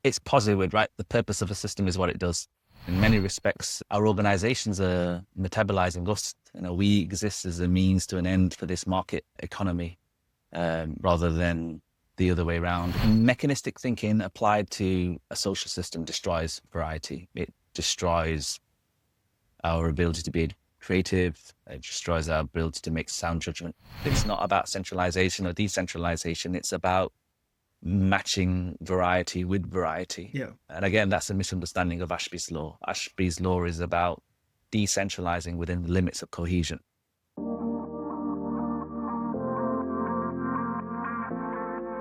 It's positive, right? The purpose of a system is what it does. In many respects, our organizations are metabolizing us. We exist as a means to an end for this market economy, rather than the other way around. Mechanistic thinking applied to a social system destroys variety. It destroys our ability to be creative. It destroys our ability to make sound judgment. It's not about centralization or decentralization. It's about matching variety with variety. Yeah. And again, that's a misunderstanding of Ashby's law. Ashby's law is about decentralizing within the limits of cohesion.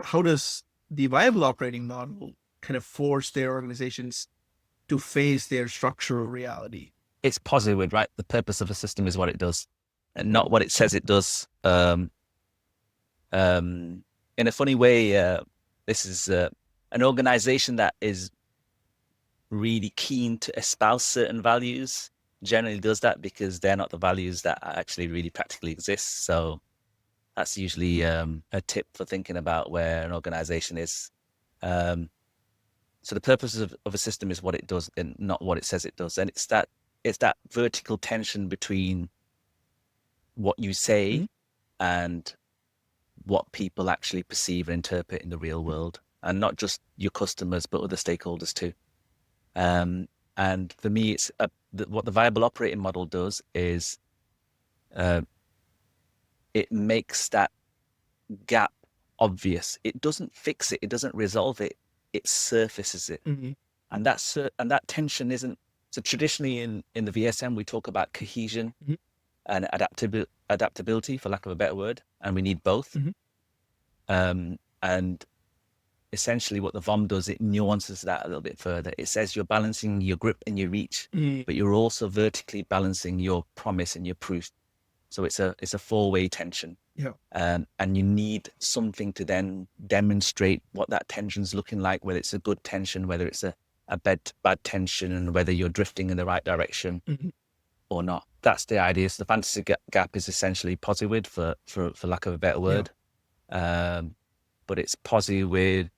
How does the viable operating model kind of force their organizations to face their structural reality? It's positive, right? The purpose of a system is what it does and not what it says it does. In a funny way, this is an organization that is really keen to espouse certain values generally does that because they're not the values that actually really practically exist. So that's usually a tip for thinking about where an organization is. So the purpose of a system is what it does and not what it says it does. And it's that vertical tension between what you say and what people actually perceive and interpret in the real world, and not just your customers, but other stakeholders too. And for me, it's what the viable operating model does is it makes that gap obvious. It doesn't fix it. It doesn't resolve it. It surfaces it. And that tension isn't. So traditionally in the VSM, we talk about cohesion and adaptability, for lack of a better word, and we need both. And essentially what the VOM does, it nuances that a little bit further. It says you're balancing your grip and your reach, but you're also vertically balancing your promise and your proof. So it's a four-way tension. Yeah. And you need something to then demonstrate what that tension's looking like, whether it's a good tension, whether it's a bad tension, and whether you're drifting in the right direction or not. That's the idea. So the fantasy gap is essentially positive, for lack of a better word. Yeah. But it's positive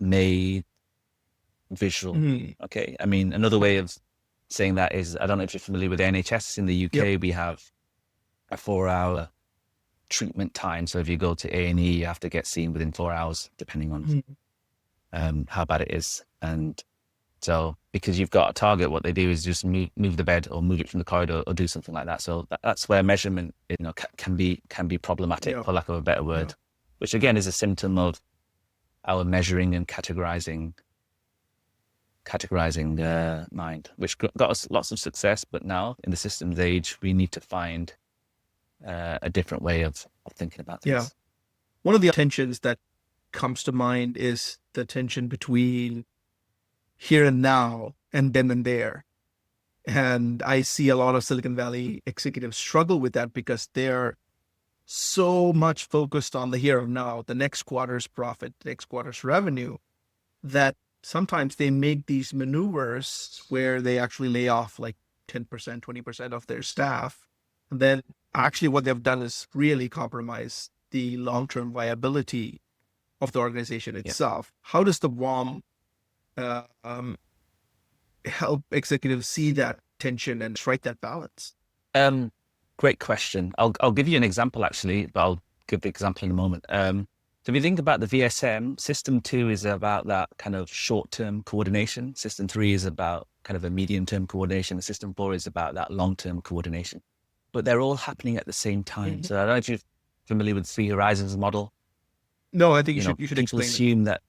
made visual. Okay. I mean, another way of saying that is, I don't know if you're familiar with the NHS in the UK. We have a 4-hour treatment time. So if you go to A&E, you have to get seen within 4 hours, depending on how bad it is. And so because you've got a target, what they do is just move the bed or move it from the corridor or do something like that. So that's where measurement, can be problematic, for lack of a better word, which again is a symptom of our measuring and categorizing mind, which got us lots of success. But now in the systems age, we need to find a different way of thinking about things. Yeah. One of the tensions that comes to mind is the tension between here and now and then and there. And I see a lot of Silicon Valley executives struggle with that because they're so much focused on the here and now, the next quarter's profit, the next quarter's revenue, that sometimes they make these maneuvers where they actually lay off like 10%, 20% of their staff. And then actually what they've done is really compromise the long-term viability of the organization itself. How does the VOM help executives see that tension and strike that balance? Great question. I'll give you an example actually, but I'll give the example in a moment. So if you think about the VSM, System 2 is about that kind of short-term coordination. System 3 is about kind of a medium-term coordination. And System 4 is about that long-term coordination. But they're all happening at the same time. So I don't know if you're familiar with Three Horizons model. No, I think you should people explain assume that.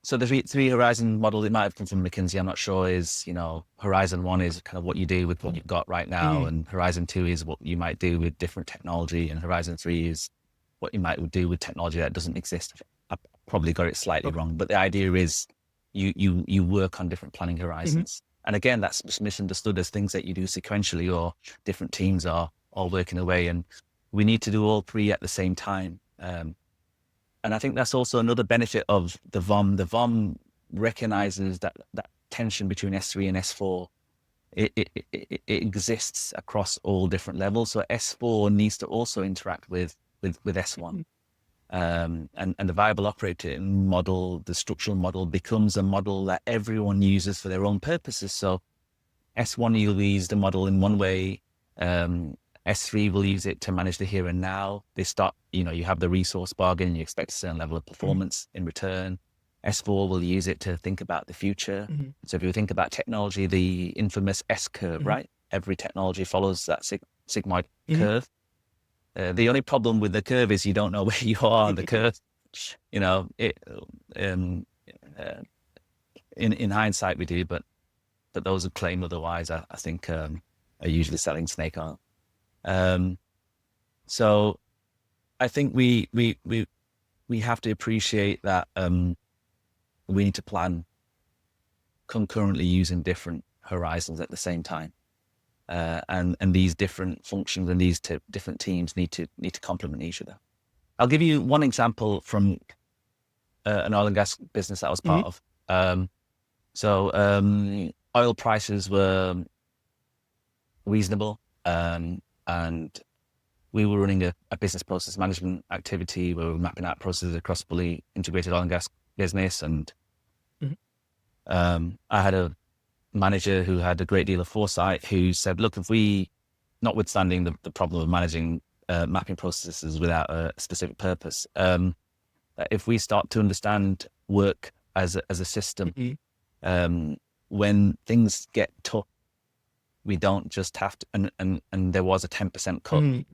So the three horizon model, it might have come from McKinsey, I'm not sure, is, Horizon 1 is kind of what you do with what you've got right now. And Horizon 2 is what you might do with different technology. And Horizon 3 is what you might do with technology that doesn't exist. I probably got it slightly wrong, but the idea is you work on different planning horizons. And again, that's misunderstood as things that you do sequentially, or different teams are all working away. And we need to do all three at the same time. And I think that's also another benefit of the VOM. The VOM recognizes that tension between S3 and S4. It exists across all different levels. So S4 needs to also interact with S1. and the viable operating model, the structural model, becomes a model that everyone uses for their own purposes. So S1 will use the model in one way. S3 will use it to manage the here and now. They start, you have the resource bargain, you expect a certain level of performance in return. S4 will use it to think about the future. So if you think about technology, the infamous S curve, right? Every technology follows that sigmoid curve. The only problem with the curve is you don't know where you are on the curve. In hindsight we do, but those who claim otherwise, I think, are usually selling snake oil. So I think we have to appreciate that we need to plan concurrently using different horizons at the same time. And these different functions and these different teams need to complement each other. I'll give you one example from an oil and gas business that I was part of. Oil prices were reasonable, and we were running a business process management activity where we were mapping out processes across fully integrated oil and gas business. And I had a manager who had a great deal of foresight, who said, look, if we, notwithstanding the problem of managing mapping processes without a specific purpose, if we start to understand work as a system, when things get tough, we don't just have to, and there was a 10% cut.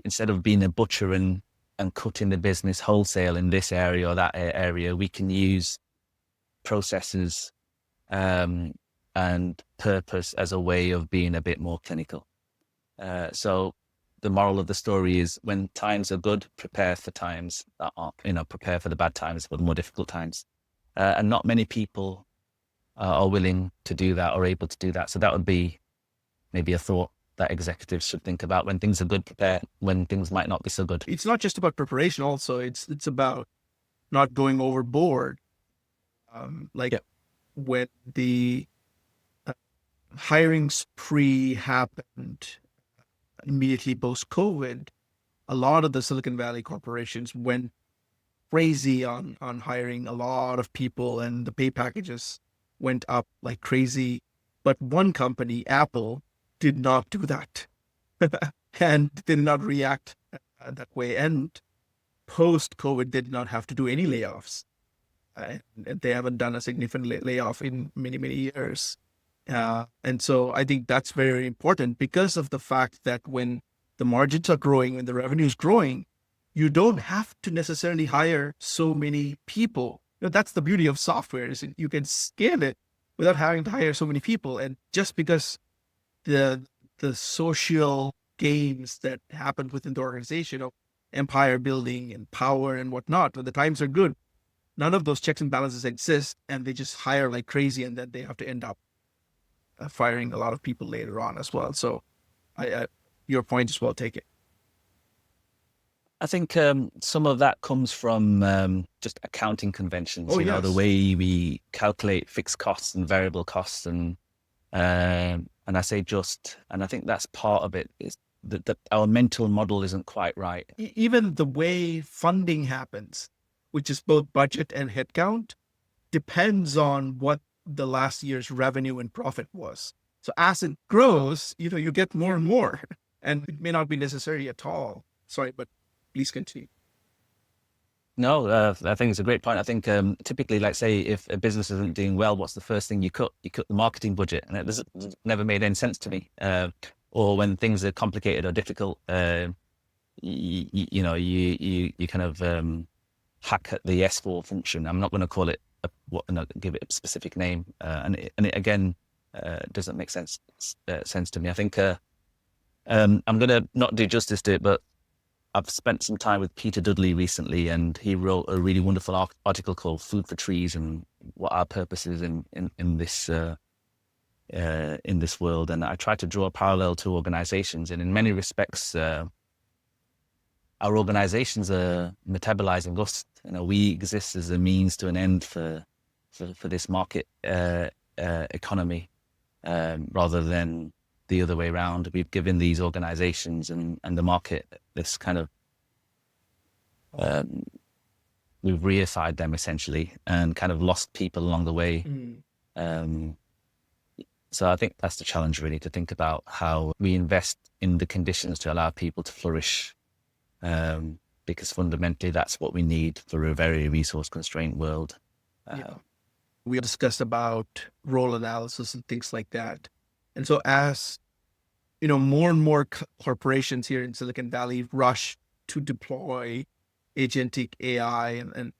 Instead of being a butcher and cutting the business wholesale in this area or that area, we can use processes and purpose as a way of being a bit more clinical. So the moral of the story is, when times are good, prepare for times that aren't, prepare for the bad times, for the more difficult times. And not many people are willing to do that or able to do that. So that would be maybe a thought that executives should think about. When things are good, prepare. When things might not be so good. It's not just about preparation also. It's about not going overboard. When the hiring spree happened immediately post-COVID, a lot of the Silicon Valley corporations went crazy on hiring a lot of people, and the pay packages went up like crazy. But one company, Apple, did not do that and did not react that way. And post-COVID did not have to do any layoffs. They haven't done a significant layoff in many, many years. And so I think that's very important, because of the fact that when the margins are growing, when the revenue is growing, you don't have to necessarily hire so many people. That's the beauty of software, is you can scale it without having to hire so many people. And just because the social games that happen within the organization of empire building and power and whatnot, when the times are good, none of those checks and balances exist, and they just hire like crazy, and then they have to end up firing a lot of people later on as well. So your point is well taken. I think some of that comes from just accounting conventions, yes. The way we calculate fixed costs and variable costs. And I say just, and I think that's part of it, is that our mental model isn't quite right. Even the way funding happens, which is both budget and headcount, depends on what the last year's revenue and profit was. So as it grows, you get more and more, and it may not be necessary at all. Sorry, but please continue. No, I think it's a great point. I think typically, like, say, if a business isn't doing well, what's the first thing you cut? You cut the marketing budget, and it never made any sense to me. Or when things are complicated or difficult, you kind of hack at the S4 function. I'm not going to call it give it a specific name, and it again doesn't make sense to me. I think I'm going to not do justice to it, but I've spent some time with Peter Dudley recently, and he wrote a really wonderful article called "Food for Trees" and what our purpose is in this world. And I try to draw a parallel to organizations, and in many respects, our organizations are metabolizing us. We exist as a means to an end for this market economy, rather than the other way around. We've given these organizations and the market this kind of um, we've reified them essentially and kind of lost people along the way. So I think that's the challenge, really, to think about how we invest in the conditions to allow people to flourish, because fundamentally that's what we need for a very resource constrained world. We discussed about role analysis and things like that. And so as, more and more corporations here in Silicon Valley rush to deploy agentic AI and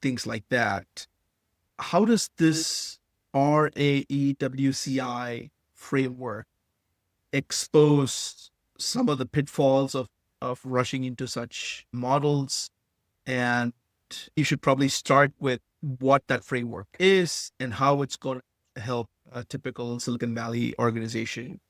things like that, how does this RAEWCI framework expose some of the pitfalls of rushing into such models? And you should probably start with what that framework is and how it's going to help a typical Silicon Valley organization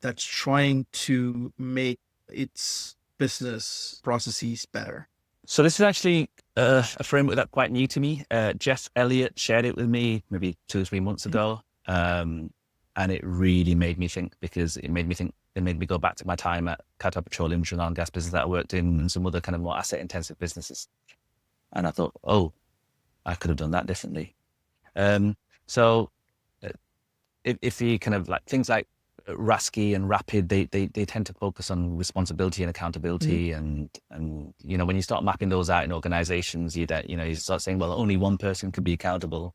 that's trying to make its business processes better. So this is actually a framework that's quite new to me. Jeff Elliott shared it with me maybe 2 or 3 months ago. And it really made me think, because it made me go back to my time at Qatar Petroleum, which was an oil and gas business that I worked in, and some other kind of more asset intensive businesses. And I thought, oh, I could have done that differently. So if you kind of like things like RAEWCI and Rapid, they tend to focus on responsibility and accountability, and when you start mapping those out in organizations, you start saying, well, only one person can be accountable,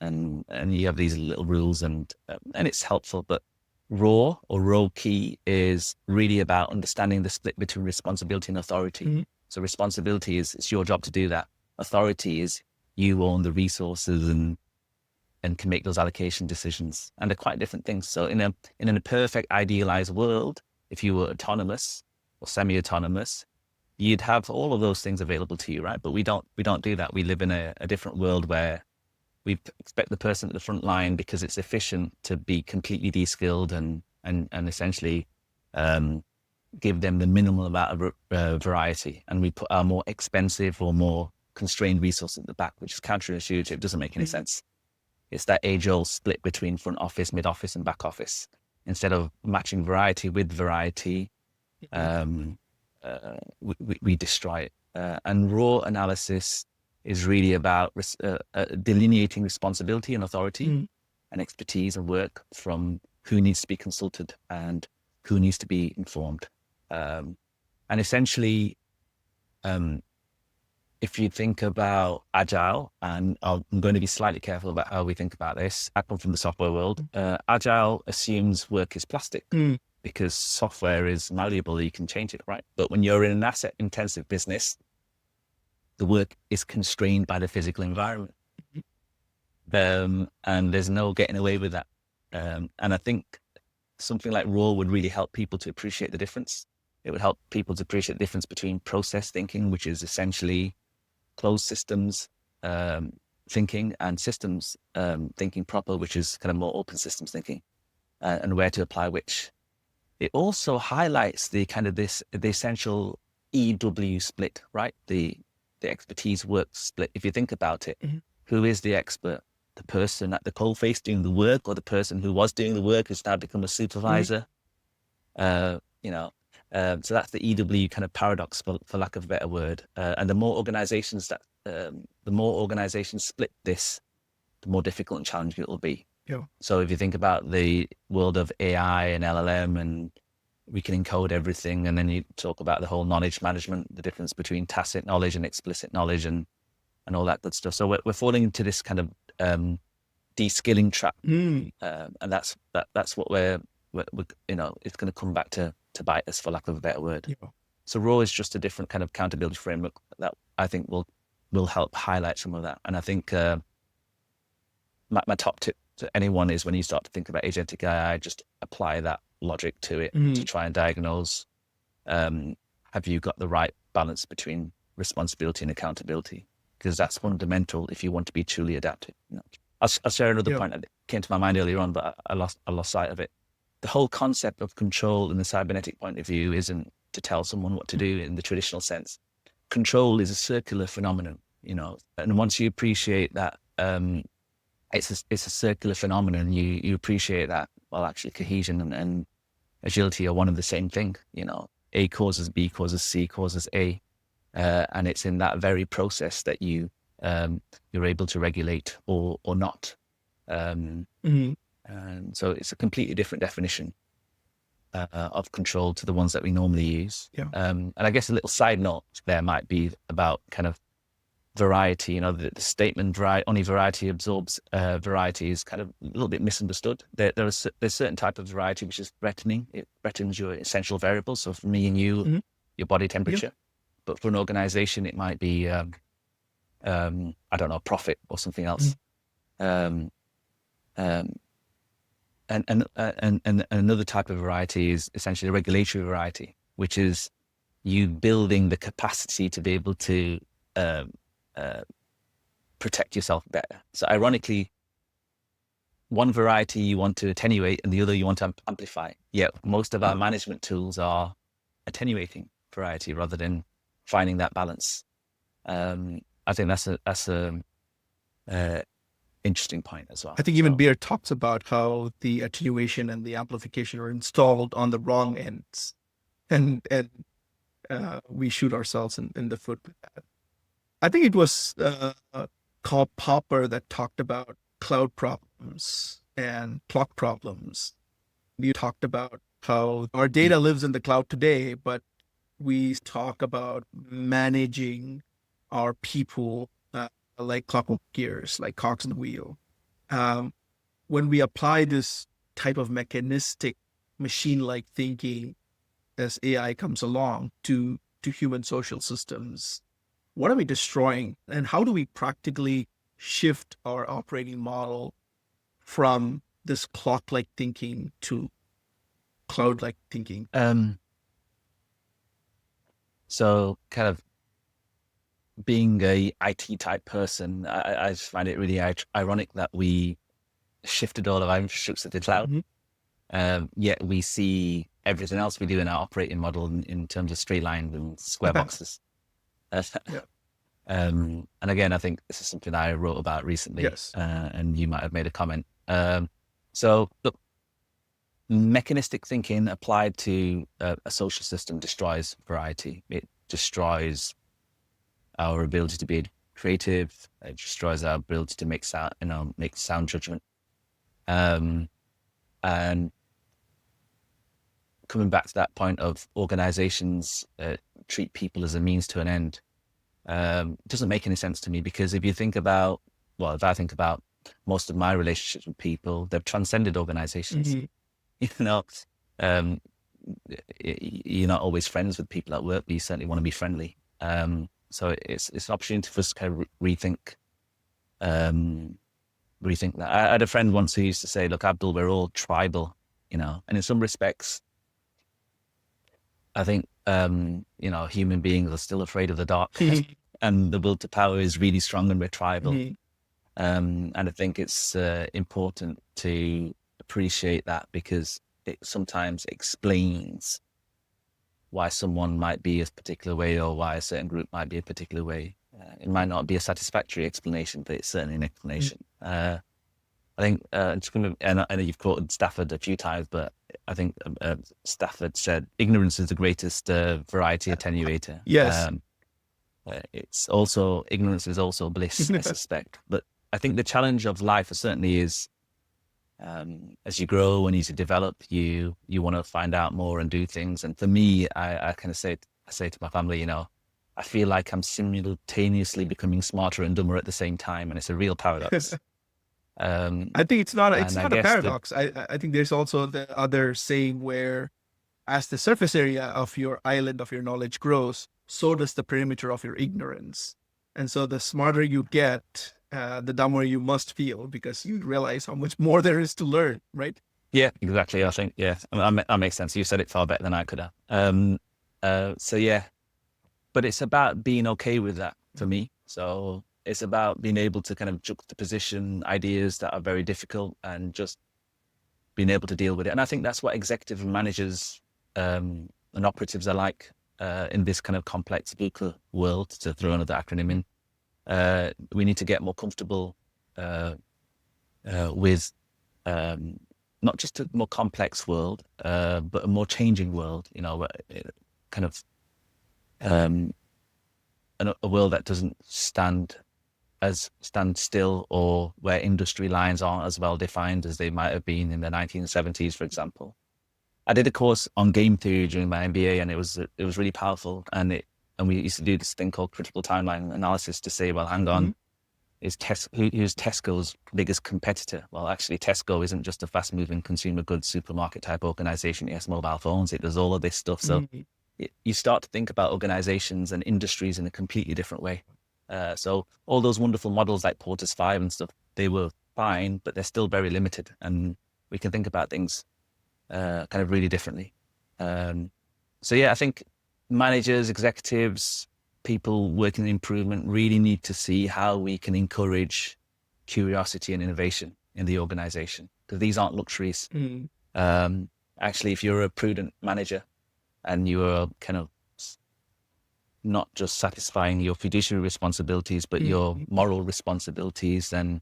and you have these little rules, and it's helpful. But RAEWCI is really about understanding the split between responsibility and authority. So responsibility is, it's your job to do that. Authority is you own the resources and can make those allocation decisions, and they're quite different things. So in a perfect idealized world, if you were autonomous or semi-autonomous, you'd have all of those things available to you, right? But we don't do that. We live in a different world where we expect the person at the front line, because it's efficient, to be completely de-skilled and essentially give them the minimal amount of variety, and we put our more expensive or more constrained resources at the back, which is counterintuitive. It doesn't make any sense. It's that age-old split between front office, mid office, and back office. Instead of matching variety with variety, we destroy it. And raw analysis is really about delineating responsibility and authority and expertise and work from who needs to be consulted and who needs to be informed. And essentially, if you think about agile, and I'm going to be slightly careful about how we think about this. I come from the software world. Agile assumes work is plastic because software is malleable. You can change it, right? But when you're in an asset intensive business, the work is constrained by the physical environment. And there's no getting away with that. And I think something like RAW would really help people to appreciate the difference. It would help people to appreciate the difference between process thinking, which is essentially closed systems thinking, and systems thinking proper, which is kind of more open systems thinking, and where to apply which. It also highlights the kind of the essential EW split, right? The expertise work split. If you think about it, who is the expert? The person at the coalface doing the work, or the person who was doing the work who's now become a supervisor? So that's the EW kind of paradox, for lack of a better word. And the more organizations split this, the more difficult and challenging it will be. Yeah. So if you think about the world of AI and LLM, and we can encode everything, and then you talk about the whole knowledge management, the difference between tacit knowledge and explicit knowledge, and all that good stuff. So we're falling into this kind of de-skilling trap, and that's what we're it's going to come back to bite us, for lack of a better word. Yeah. So RAW is just a different kind of accountability framework that I think will help highlight some of that. And I think my top tip to anyone is, when you start to think about agentic AI, just apply that logic to it to try and diagnose, have you got the right balance between responsibility and accountability? Because that's fundamental if you want to be truly adaptive. I'll share another point that came to my mind earlier on, but I lost sight of it. The whole concept of control in the cybernetic point of view isn't to tell someone what to do in the traditional sense. Control is a circular phenomenon, and once you appreciate that it's a circular phenomenon, you appreciate that, well, actually cohesion and agility are one of the same thing. A causes B causes C causes A. and it's in that very process that you're able to regulate or not. And so it's a completely different definition of control to the ones that we normally use. Yeah. And I guess a little side note there might be about kind of variety. You know, the statement only variety absorbs variety is kind of a little bit misunderstood. There's certain type of variety which is threatening. It threatens your essential variables. So for me and you, your body temperature. But for an organization, it might be, I don't know, profit or something else. And another type of variety is essentially a regulatory variety, which is you building the capacity to be able to protect yourself better. So ironically, one variety you want to attenuate and the other you want to amplify. Yet most of our management tools are attenuating variety rather than finding that balance. I think that's a interesting point as well. I think even Beer talks about how the attenuation and the amplification are installed on the wrong ends, and we shoot ourselves in the foot with that. I think it was called Popper that talked about cloud problems and clock problems. You talked about how our data lives in the cloud today, but we talk about managing our people like clockwork gears, like cogs in the wheel. When we apply this type of mechanistic, machine-like thinking as AI comes along to human social systems, what are we destroying? And how do we practically shift our operating model from this clock-like thinking to cloud-like thinking? So kind of being a IT type person, I just find it really ironic that we shifted all of our infrastructure to the cloud. Yet we see everything else we do in our operating model in terms of straight lines and square boxes. And again, I think this is something I wrote about recently. Yes. And you might have made a comment. So look, mechanistic thinking applied to a social system destroys variety. It destroys our ability to be creative. It destroys our ability to make sound judgment. And coming back to that point of organizations treat people as a means to an end, it doesn't make any sense to me, because if I think about most of my relationships with people, they've transcended organizations. You know, you're not always friends with people at work, but you certainly want to be friendly. So it's an opportunity for us to kind of rethink that. I had a friend once who used to say, "Look, Abdul, we're all tribal, you know." And in some respects, I think human beings are still afraid of the dark, and the will to power is really strong, and we're tribal. And I think it's important to appreciate that, because it sometimes explains why someone might be a particular way, or why a certain group might be a particular way. It might not be a satisfactory explanation, but it's certainly an explanation. I think, I know you've quoted Stafford a few times, but I think Stafford said, ignorance is the greatest variety attenuator. Yes. Ignorance is also bliss, I suspect. But I think the challenge of life certainly is, as you grow and as you develop, you want to find out more and do things. And for me, I kind of say to my family, I feel like I'm simultaneously becoming smarter and dumber at the same time, and it's a real paradox. I think it's not a paradox. I think there's also the other saying where, as the surface area of your island of your knowledge grows, so does the perimeter of your ignorance. And so the smarter you get, the dumber you must feel, because you realize how much more there is to learn, right? Yeah, exactly. I think, that makes sense. You said it far better than I could have. But it's about being okay with that for me. So it's about being able to kind of juxtaposition ideas that are very difficult and just being able to deal with it. And I think that's what executive managers and operatives are like in this kind of complex VUCA world, to throw another acronym in. We need to get more comfortable with not just a more complex world, but a more changing world, kind of a world that doesn't stand still, or where industry lines aren't as well defined as they might have been in the 1970s, for example. I did a course on game theory during my MBA, and it was really powerful. And we used to do this thing called critical timeline analysis to say, well, hang on, who's Tesco's biggest competitor? Well, actually, Tesco isn't just a fast-moving consumer goods supermarket type organization. It has mobile phones. It does all of this stuff. So you start to think about organizations and industries in a completely different way. So all those wonderful models like Porter's 5 and stuff, they were fine, but they're still very limited. And we can think about things kind of really differently. So yeah, I think managers, executives, people working in improvement really need to see how we can encourage curiosity and innovation in the organization, because these aren't luxuries. Actually, if you're a prudent manager and you are kind of not just satisfying your fiduciary responsibilities, but your moral responsibilities, then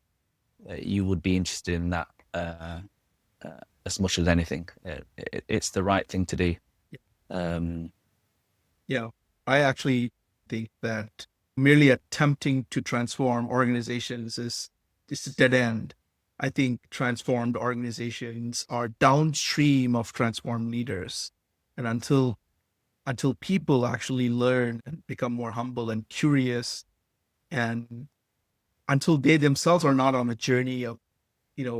you would be interested in that as much as anything. It's the right thing to do. Yeah, I actually think that merely attempting to transform organizations is a dead end. I think transformed organizations are downstream of transformed leaders. And until people actually learn and become more humble and curious, and until they themselves are not on a journey of,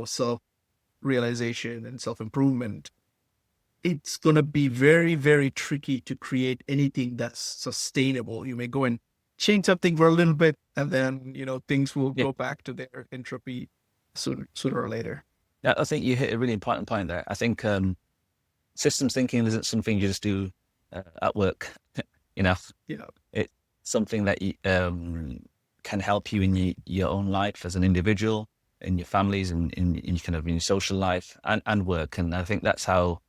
self-realization and self-improvement, it's going to be very, very tricky to create anything that's sustainable. You may go and change something for a little bit, and then, things will go back to their entropy sooner or later. Yeah, I think you hit a really important point there. I think systems thinking isn't something you just do at work. It's something that can help you in your own life as an individual, in your families, and in kind of in your social life and work. And I think that's how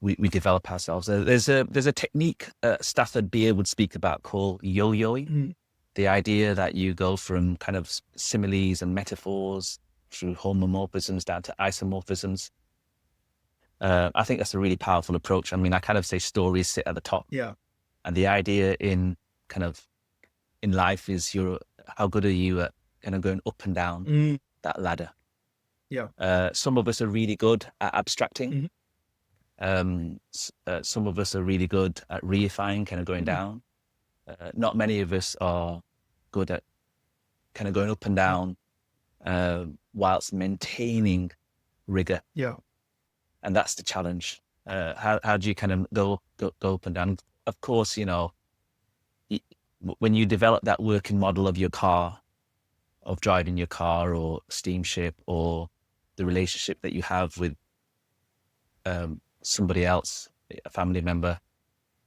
we develop ourselves. There's a technique Stafford Beer would speak about called yo-yoing. The idea that you go from kind of similes and metaphors through homomorphisms down to isomorphisms. I think that's a really powerful approach. I mean, I kind of say stories sit at the top. Yeah. And the idea in life is how good are you at kind of going up and down that ladder? Yeah. Some of us are really good at abstracting. Some of us are really good at reifying, kind of going down. Not many of us are good at kind of going up and down whilst maintaining rigor. Yeah. And that's the challenge. How do you kind of go up and down? Of course, when you develop that working model of your car, of driving your car or steamship, or the relationship that you have with somebody else, a family member,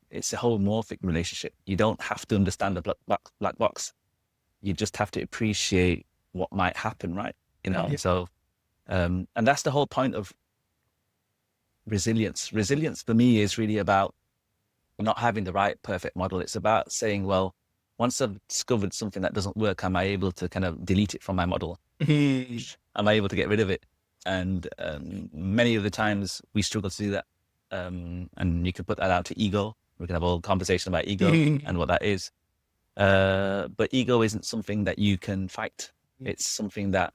it's a homomorphic relationship. You don't have to understand the black box. You just have to appreciate what might happen, right? So, and that's the whole point of resilience. Resilience for me is really about not having the right perfect model. It's about saying, well, once I've discovered something that doesn't work, am I able to kind of delete it from my model? Am I able to get rid of it? And many of the times we struggle to do that. And you can put that out to ego. We can have a whole conversation about ego and what that is. But ego isn't something that you can fight. It's something that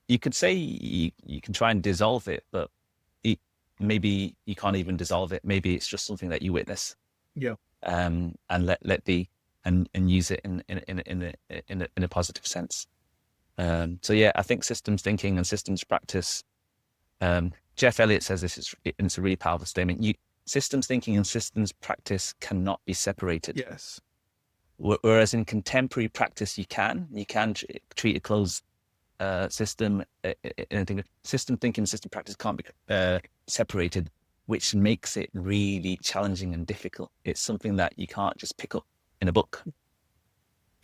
you could say you can try and dissolve it, but maybe you can't even dissolve it. Maybe it's just something that you witness. Yeah. And let be, and use it in a positive sense. So yeah, I think systems thinking and systems practice. Jeff Elliott says this it's a really powerful statement. Systems thinking and systems practice cannot be separated. Yes. Whereas in contemporary practice, you can treat a closed system. System thinking and system practice can't be separated, which makes it really challenging and difficult. It's something that you can't just pick up in a book,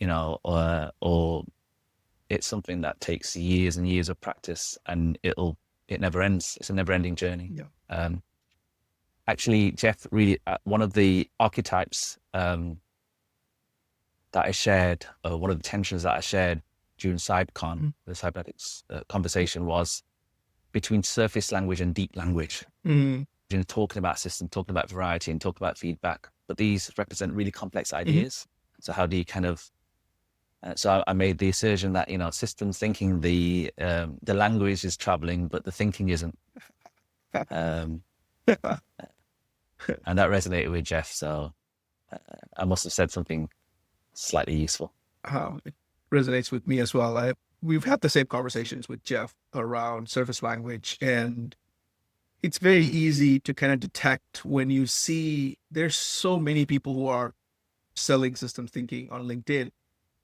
or it's something that takes years and years of practice, and it never ends. It's a never-ending journey. Yeah. Actually, Jeff, really, one of the archetypes that I shared, one of the tensions that I shared during CyberCon, the cybernetics conversation, was between surface language and deep language. Talking about system, talking about variety, and talking about feedback. but these represent really complex ideas. So how do you kind of so I made the assertion that, systems thinking, the language is traveling, but the thinking isn't. And that resonated with Jeff. So I must have said something slightly useful. It resonates with me as well. We've had the same conversations with Jeff around surface language, and it's very easy to kind of detect when you see there's so many people who are selling systems thinking on LinkedIn,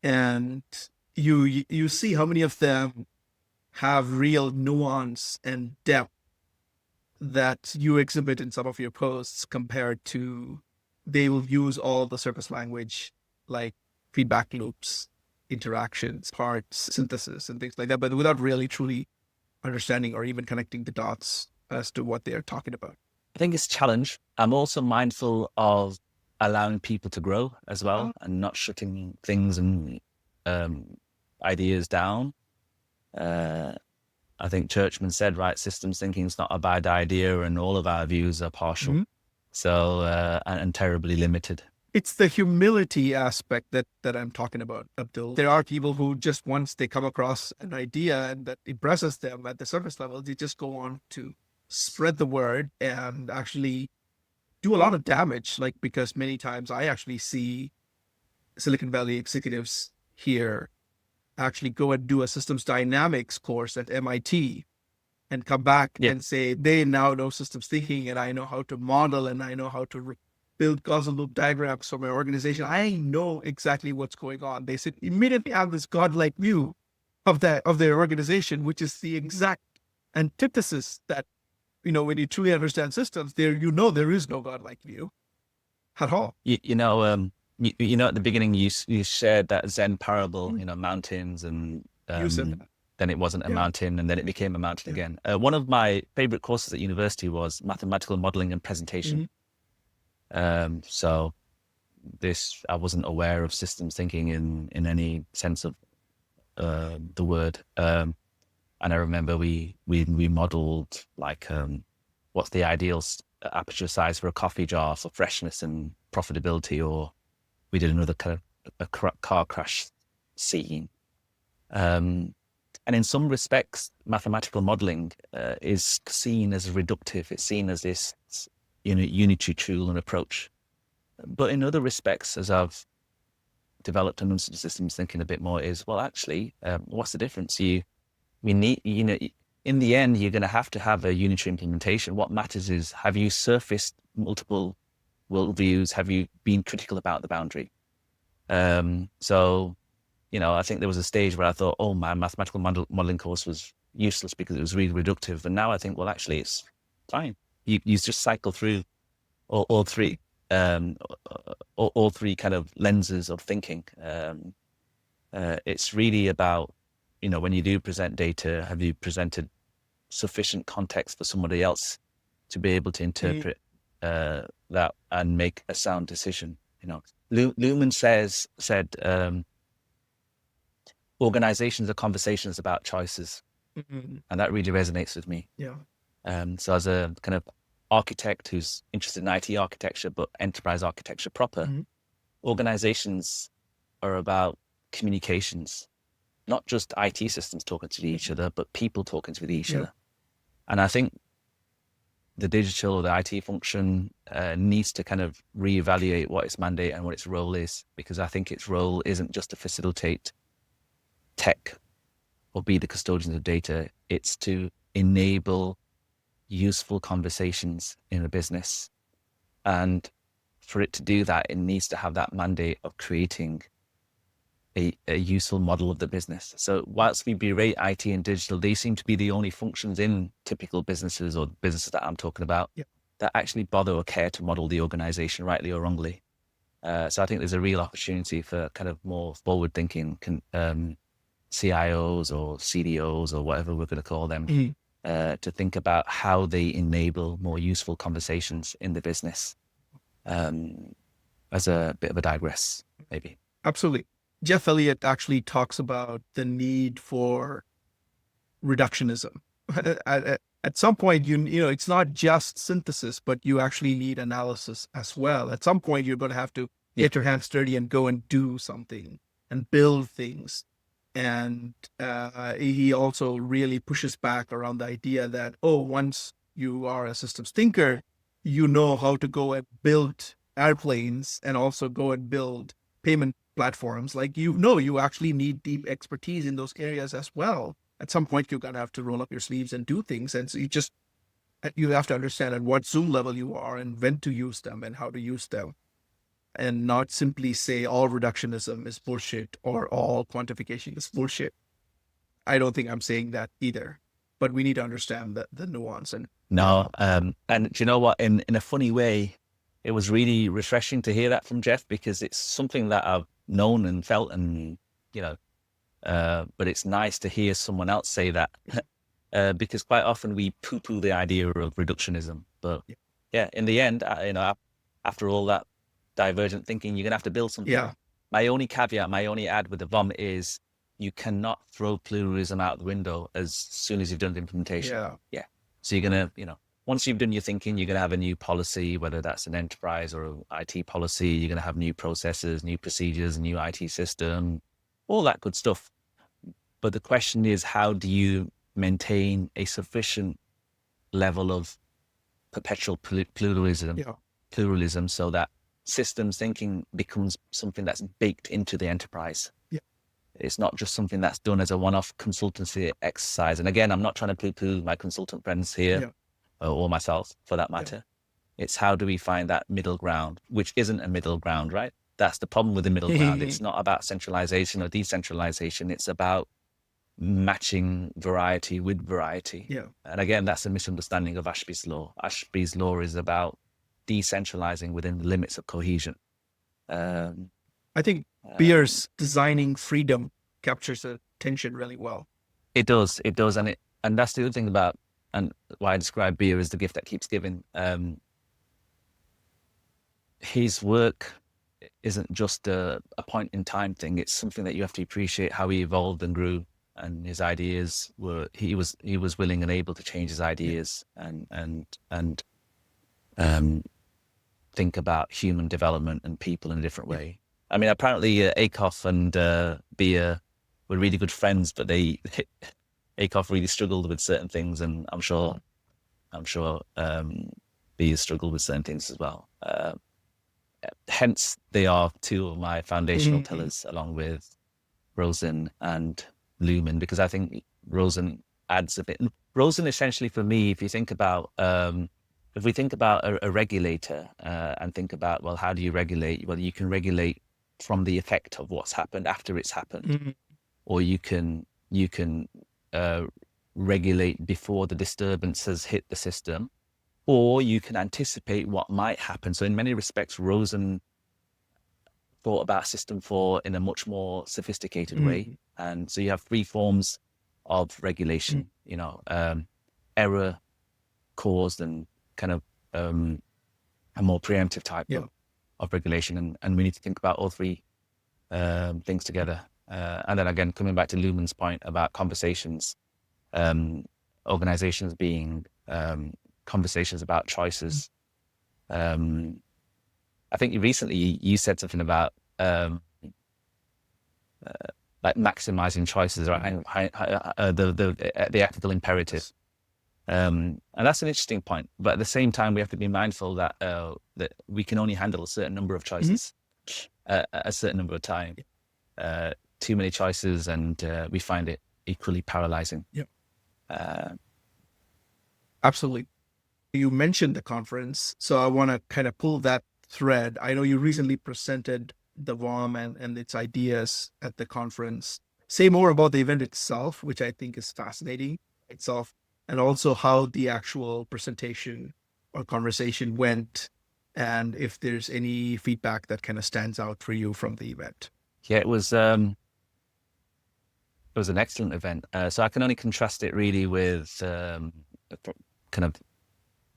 and you see how many of them have real nuance and depth that you exhibit in some of your posts compared to they will use all the surface language like feedback loops, interactions, parts, synthesis, and things like that, but without really truly understanding or even connecting the dots as to what they're talking about. I think it's a challenge. I'm also mindful of allowing people to grow as well, and not shutting things and ideas down. I think Churchman said, right, systems thinking is not a bad idea, and all of our views are partial. So, and terribly limited. It's the humility aspect that I'm talking about, Abdul. There are people who just once they come across an idea and that impresses them at the surface level, they just go on to spread the word and actually do a lot of damage. Like, because many times I actually see Silicon Valley executives here actually go and do a systems dynamics course at MIT and come back and say, they now know systems thinking, and I know how to model, and I know how to build causal loop diagrams for my organization. I know exactly what's going on. They said immediately have this godlike view of their organization, which is the exact antithesis that, when you truly understand systems, there is no godlike view at all. At the beginning you shared that Zen parable, mountains, and then it wasn't a mountain, and then it became a mountain again. One of my favorite courses at university was mathematical modeling and presentation. So I wasn't aware of systems thinking in any sense of the word. And I remember we modeled like what's the ideal aperture size for a coffee jar for freshness and profitability, or we did another kind of a car crash scene. And in some respects, mathematical modeling is seen as reductive. It's seen as this unitary tool and approach. But in other respects, as I've developed and understood systems thinking a bit more, is, well, actually, what's the difference? We need, in the end, you're going to have a unitary implementation. What matters is, have you surfaced multiple worldviews? Have you been critical about the boundary? So, I think there was a stage where I thought, oh, my mathematical modeling course was useless because it was really reductive. And now I think, well, actually, it's fine. You just cycle through all three kind of lenses of thinking. It's really about, when you do present data, have you presented sufficient context for somebody else to be able to interpret that and make a sound decision? Luhmann said organizations are conversations about choices, and that really resonates with me. So as a kind of architect who's interested in IT architecture, but enterprise architecture proper, organizations are about communications, not just IT systems talking to each other, but people talking to each other. And I think the digital or the IT function needs to kind of reevaluate what its mandate and what its role is, because I think its role isn't just to facilitate tech or be the custodians of data. It's to enable useful conversations in a business. And for it to do that, it needs to have that mandate of creating a useful model of the business. So whilst we berate IT and digital, they seem to be the only functions in typical businesses or businesses that I'm talking about that actually bother or care to model the organization rightly or wrongly. So I think there's a real opportunity for kind of more forward-thinking CIOs or CDOs or whatever we're going to call them, to think about how they enable more useful conversations in the business. As a bit of a digress, maybe. Absolutely. Jeff Elliott actually talks about the need for reductionism. at some point, it's not just synthesis, but you actually need analysis as well. At some point, you're going to have to get your hands dirty and go and do something and build things. And he also really pushes back around the idea that, once you are a systems thinker, you know how to go and build airplanes and also go and build payment platforms. Like, you actually need deep expertise in those areas as well. At some point, you're going to have to roll up your sleeves and do things. And so you have to understand at what Zoom level you are and when to use them and how to use them. And not simply say all reductionism is bullshit or all quantification is bullshit. I don't think I'm saying that either, but we need to understand the nuance. And and do you know what? In a funny way, it was really refreshing to hear that from Jeff, because it's something that I've known and felt, and but it's nice to hear someone else say that, because quite often we poo-poo the idea of reductionism. But in the end, after all that divergent thinking, you're gonna have to build something. My only caveat, my only add with the VOM is you cannot throw pluralism out the window as soon as you've done the implementation. So you're gonna, once you've done your thinking, you're gonna have a new policy, whether that's an enterprise or an IT policy. You're gonna have new processes, new procedures, new IT system, all that good stuff. But the question is, how do you maintain a sufficient level of perpetual pluralism so that systems thinking becomes something that's baked into the enterprise? It's not just something that's done as a one-off consultancy exercise. And again, I'm not trying to poo-poo my consultant friends here, or myself for that matter. It's how do we find that middle ground, which isn't a middle ground, right? That's the problem with the middle ground. It's not about centralization or decentralization. It's about matching variety with variety. And again, that's a misunderstanding of Ashby's law. Ashby's law is about decentralizing within the limits of cohesion. I think Beer's designing freedom captures the tension really well. It does, and that's the other thing about, and why I describe Beer as the gift that keeps giving. His work isn't just a point in time thing. It's something that you have to appreciate how he evolved and grew, and his ideas were, he was willing and able to change his ideas and think about human development and people in a different way. I mean, apparently Akoff and Beer were really good friends, but Akoff really struggled with certain things, and I'm sure Beer struggled with certain things as well. Hence, they are two of my foundational pillars, along with Rosen and Lumen, because I think Rosen adds a bit. Rosen, essentially, for me, if you think about, if we think about a regulator and think about, well, how do you regulate? Well, you can regulate from the effect of what's happened after it's happened, or you can regulate before the disturbance has hit the system, or you can anticipate what might happen. So in many respects, Rosen thought about System 4 in a much more sophisticated way. And so you have three forms of regulation, error caused and kind of a more preemptive type of regulation. And we need to think about all three things together. And then again, coming back to Lumen's point about conversations, organizations being conversations about choices. I think recently you said something about like maximizing choices, right? The ethical imperative. And that's an interesting point. But at the same time, we have to be mindful that that we can only handle a certain number of choices at a certain number of time. Too many choices, and we find it equally paralyzing. Absolutely. You mentioned the conference, so I want to kind of pull that thread. I know you recently presented the VOM and its ideas at the conference. Say more about the event itself, which I think is fascinating itself, and also how the actual presentation or conversation went, and if there's any feedback that kind of stands out for you from the event. Yeah, it was an excellent event. So I can only contrast it really with kind of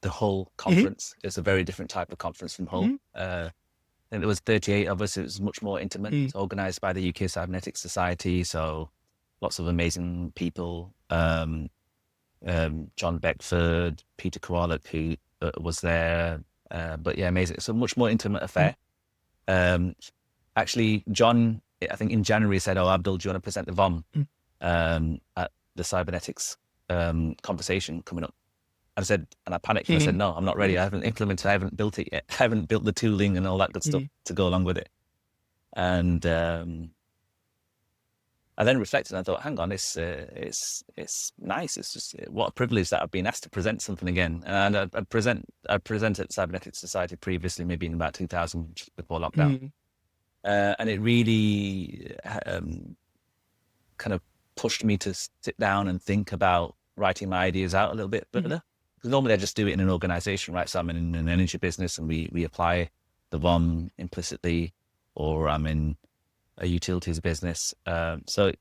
the whole conference. It's a very different type of conference from Hull. I think there was 38 of us. It was much more intimate. It's organized by the UK Cybernetic Society. So lots of amazing people. John Beckford, Peter Kowalik, who was there. But yeah, amazing. It's a much more intimate affair. Actually, John, I think in January said, "Oh, Abdul, do you want to present the VOM at the Cybernetics conversation coming up?" And I said, and I panicked and I said, "No, I'm not ready. I haven't implemented. I haven't built it yet. I haven't built the tooling and all that good stuff to go along with it." And I then reflected and I thought, hang on, it's nice. It's just what a privilege that I've been asked to present something again. And I presented at Cybernetic Society previously, maybe in about 2000, just before lockdown. And it really kind of pushed me to sit down and think about writing my ideas out a little bit further. Because normally I just do it in an organization, right? So I'm in an energy business and we apply the VOM implicitly, or I'm in a utilities business. So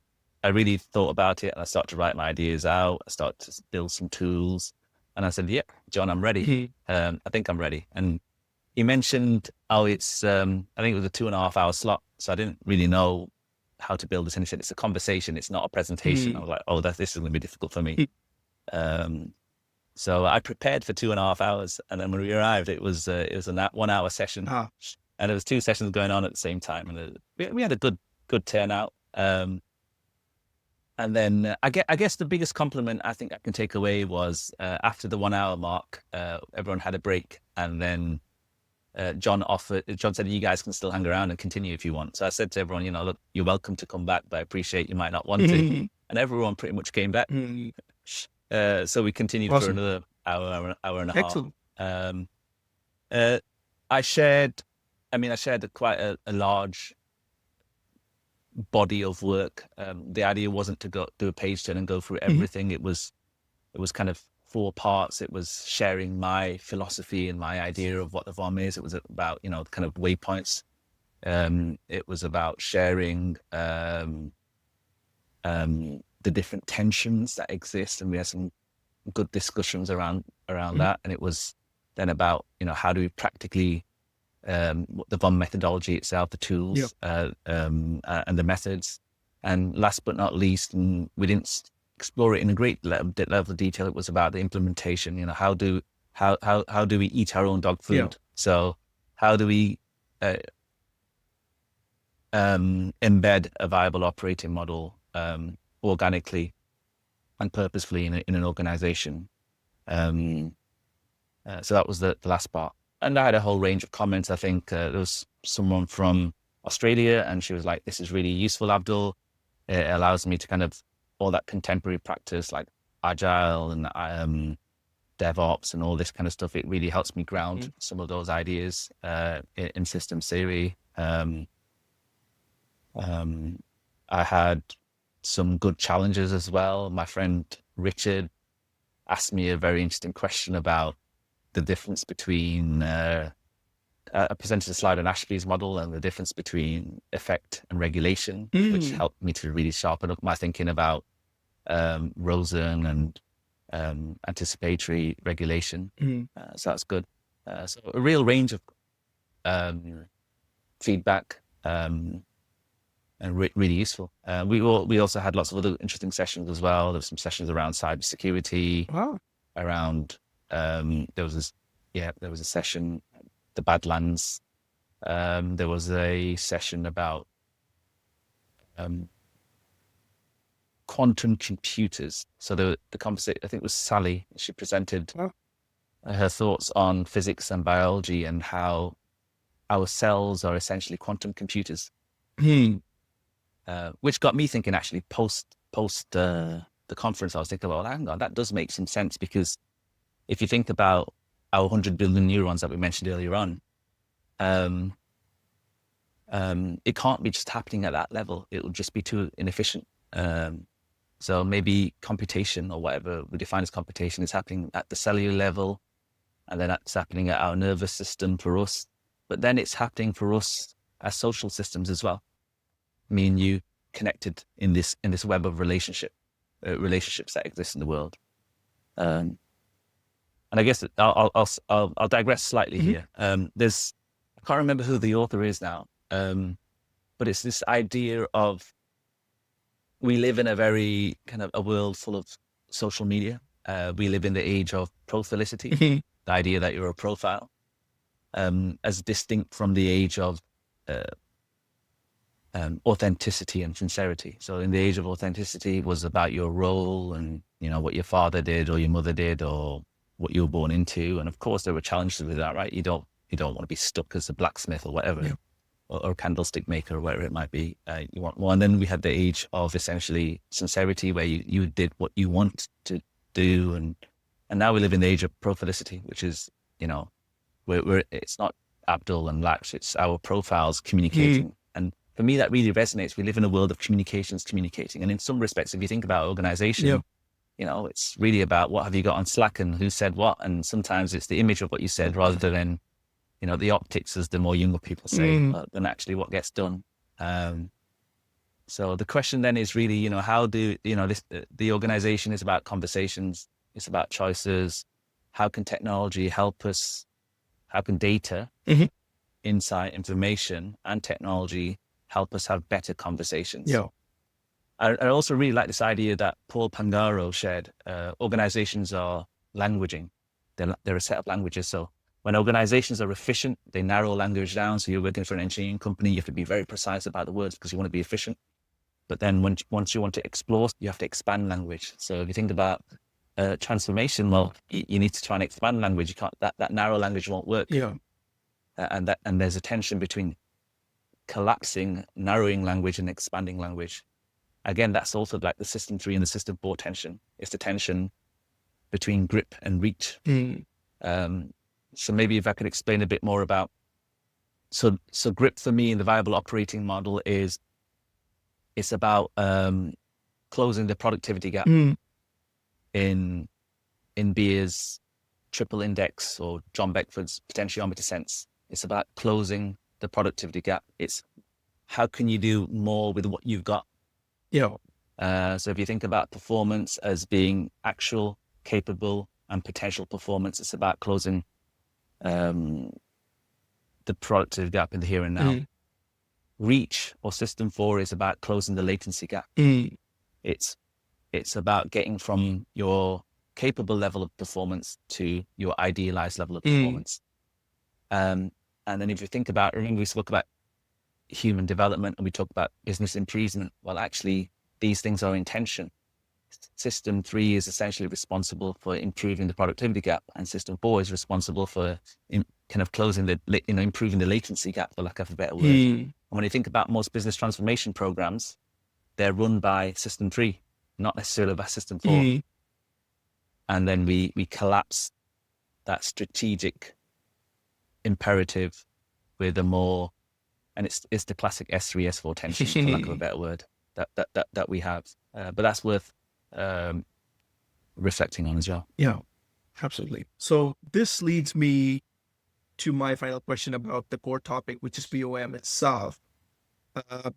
I really thought about it and I started to write my ideas out. I started to build some tools and I said, "Yeah, John, I'm ready. I think I'm ready." And he mentioned, it's, I think it was a 2.5 hour slot. So I didn't really know how to build this. And he said, "It's a conversation. It's not a presentation." I was like, "Oh, this is going to be difficult for me." So I prepared for 2.5 hours. And then when we arrived, it was a 1 hour session. And there was 2 sessions going on at the same time. And we had a good turnout. And then I guess the biggest compliment I think I can take away was after the 1 hour mark, everyone had a break. And then John said, "You guys can still hang around and continue if you want." So I said to everyone, "Look, you're welcome to come back, but I appreciate you might not want to." And everyone pretty much came back. So we continued for another hour and a Excellent. half. I shared quite a large body of work. The idea wasn't to go do a page turn and go through everything. It was kind of 4 parts. It was sharing my philosophy and my idea of what the VOM is. It was about, kind of waypoints. It was about sharing the different tensions that exist, and we had some good discussions around that. And it was then about, how do we practically the VOM methodology itself, the tools, and the methods. And last but not least, and we didn't explore it in a great level of detail, it was about the implementation. How do we eat our own dog food? So how do we embed a viable operating model organically and purposefully in an organization? So that was the last part. And I had a whole range of comments. I think there was someone from Australia, and she was like, "This is really useful, Abdul. It allows me to kind of all that contemporary practice like agile and DevOps and all this kind of stuff. It really helps me ground some of those ideas in systems theory." I had some good challenges as well. My friend Richard asked me a very interesting question about the difference between I presented a slide on Ashby's model and the difference between effect and regulation, which helped me to really sharpen up my thinking about Rosen and anticipatory regulation. So that's good. So a real range of feedback and really useful. We also had lots of other interesting sessions as well. There were some sessions around cybersecurity, around there was a session, the Badlands. There was a session about quantum computers. So the conversation, I think it was Sally, she presented her thoughts on physics and biology and how our cells are essentially quantum computers. Which got me thinking, actually, post the conference, I was thinking, well, hang on, that does make some sense, because if you think about our 100 billion neurons that we mentioned earlier on, it can't be just happening at that level. It will just be too inefficient. So maybe computation, or whatever we define as computation, is happening at the cellular level, and then that's happening at our nervous system for us. But then it's happening for us as social systems as well. Me and you connected in this web of relationships that exist in the world. And I guess I'll digress slightly here. I can't remember who the author is now, but it's this idea of, we live in a very kind of a world full of social media, we live in the age of profilicity, the idea that you're a profile, as distinct from the age of authenticity and sincerity. So in the age of authenticity, it was about your role and, what your father did or your mother did or what you were born into. And of course, there were challenges with that, right? You don't want to be stuck as a blacksmith or whatever, Yeah. or a candlestick maker or whatever it might be. You want more. And then we had the age of essentially sincerity, where you did what you want to do. And now we live in the age of profilicity, which is, where it's not Abdul and Laksh, it's our profiles communicating. And for me, that really resonates. We live in a world of communicating. And in some respects, if you think about organization, it's really about what have you got on Slack and who said what. And sometimes it's the image of what you said rather than, the optics, as the more younger people say, than actually what gets done. So the question then is really, how do, the organization is about conversations. It's about choices. How can technology help us? How can data, insight, information, and technology help us have better conversations? Yeah. I also really like this idea that Paul Pangaro shared. Organizations are languaging. They're a set of languages. So when organizations are efficient, they narrow language down. So you're working for an engineering company, you have to be very precise about the words because you want to be efficient. But then once you want to explore, you have to expand language. So if you think about transformation, well, you need to try and expand language. You can't, that narrow language won't work. Yeah. And there's a tension between collapsing, narrowing language and expanding language. Again, that's also like the system 3 and the system 4 tension. It's the tension between grip and reach. So maybe if I could explain a bit more about, so grip for me in the viable operating model is, it's about closing the productivity gap in Beer's triple index or John Beckford's potentiometer sense. It's about closing the productivity gap. It's how can you do more with what you've got? Yeah. So if you think about performance as being actual, capable, and potential performance, it's about closing the productivity gap in the here and now. Reach or system 4 is about closing the latency gap. It's about getting from your capable level of performance to your idealized level of performance. And then if you think about, remember we spoke about human development and we talked about business improvement. Well, actually, these things are in tension. System 3 is essentially responsible for improving the productivity gap, and system 4 is responsible for kind of closing improving the latency gap, for lack of a better word. And when you think about most business transformation programs, they're run by system 3, not necessarily by system 4. And then we collapse that strategic imperative with a more, and it's the classic S3, S4 tension, for lack of a better word, that we have. But that's worth reflecting on as well. Yeah, absolutely. So this leads me to my final question about the core topic, which is VOM itself.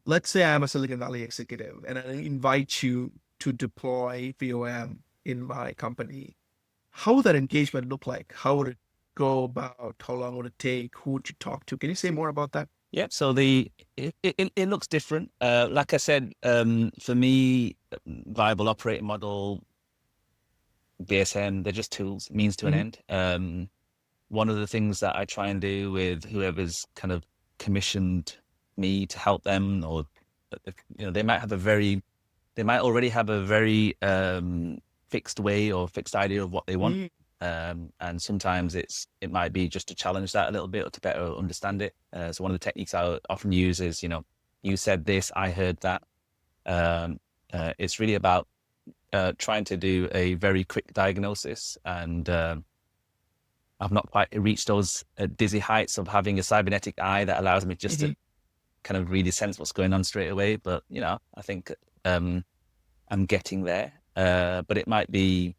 Let's say I'm a Silicon Valley executive and I invite you to deploy VOM in my company. How would that engagement look like? How would it go about? How long would it take? Who would you talk to? Can you say more about that? Yeah, so it looks different. Like I said, for me, viable operating model, BSM, they're just tools, means to an end. One of the things that I try and do with whoever's kind of commissioned me to help them, or they might already have a very fixed way or fixed idea of what they want. And sometimes it might be just to challenge that a little bit or to better understand it. So one of the techniques I often use is, you said this, I heard that. It's really about trying to do a very quick diagnosis. And I've not quite reached those dizzy heights of having a cybernetic eye that allows me just to kind of really sense what's going on straight away. But, I think I'm getting there. But it might be,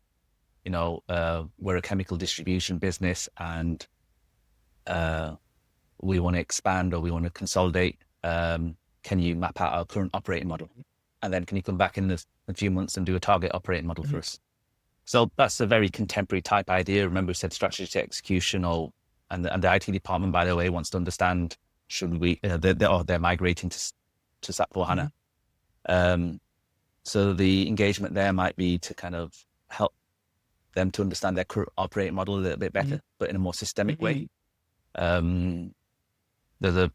we're a chemical distribution business and we want to expand or we want to consolidate. Can you map out our current operating model? And then can you come back in a few months and do a target operating model for us? So that's a very contemporary type idea. Remember we said strategy to execution, and the IT department, by the way, wants to understand, should we, they're migrating to SAP for HANA. So the engagement there might be to kind of help them to understand their current operating model a little bit better, but in a more systemic way. There's a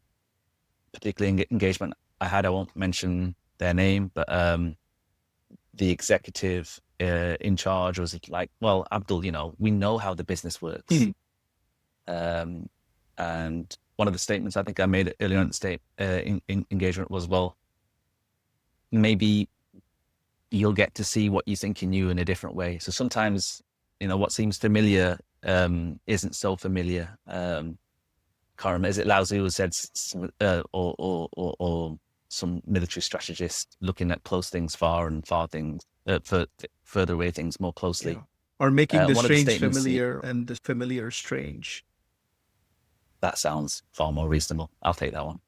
particular engagement I had. I won't mention their name, but the executive in charge was like, well, Abdul, we know how the business works. And one of the statements I think I made earlier on in engagement was, well, maybe you'll get to see what you think you knew in a different way. So sometimes, what seems familiar isn't so familiar. Can't remember, is it Lao Tzu who said, or some military strategist looking at close things far and further away things more closely. Yeah. Or making the strange familiar and the familiar strange. That sounds far more reasonable. I'll take that one.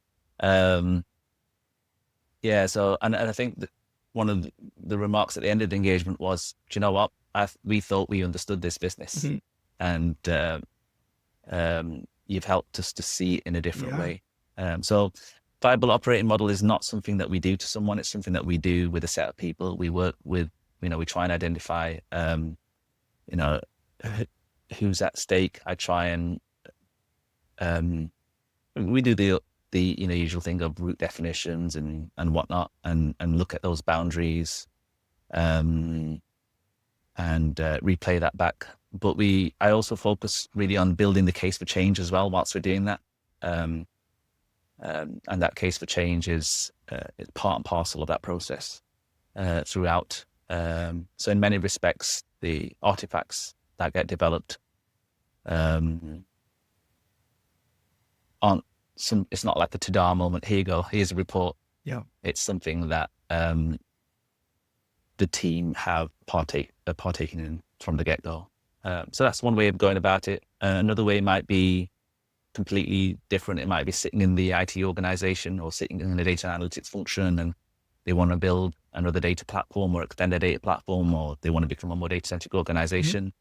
So, and I think that one of the remarks at the end of the engagement was, do you know what? We thought we understood this business, and you've helped us to see it in a different way. So viable operating model is not something that we do to someone. It's something that we do with a set of people. We work with, we try and identify, who's at stake. I try and, we do the usual thing of root definitions and whatnot, and look at those boundaries, and replay that back. But I also focus really on building the case for change as well whilst we're doing that. And that case for change is part and parcel of that process throughout. So in many respects, the artifacts that get developed aren't it's not like the ta-da moment. Here you go. Here's a report. Yeah, it's something that the team have partaken in from the get-go. So that's one way of going about it. Another way might be completely different. It might be sitting in the IT organization or sitting in the data analytics function, and they want to build another data platform or extend their data platform, or they want to become a more data-centric organization.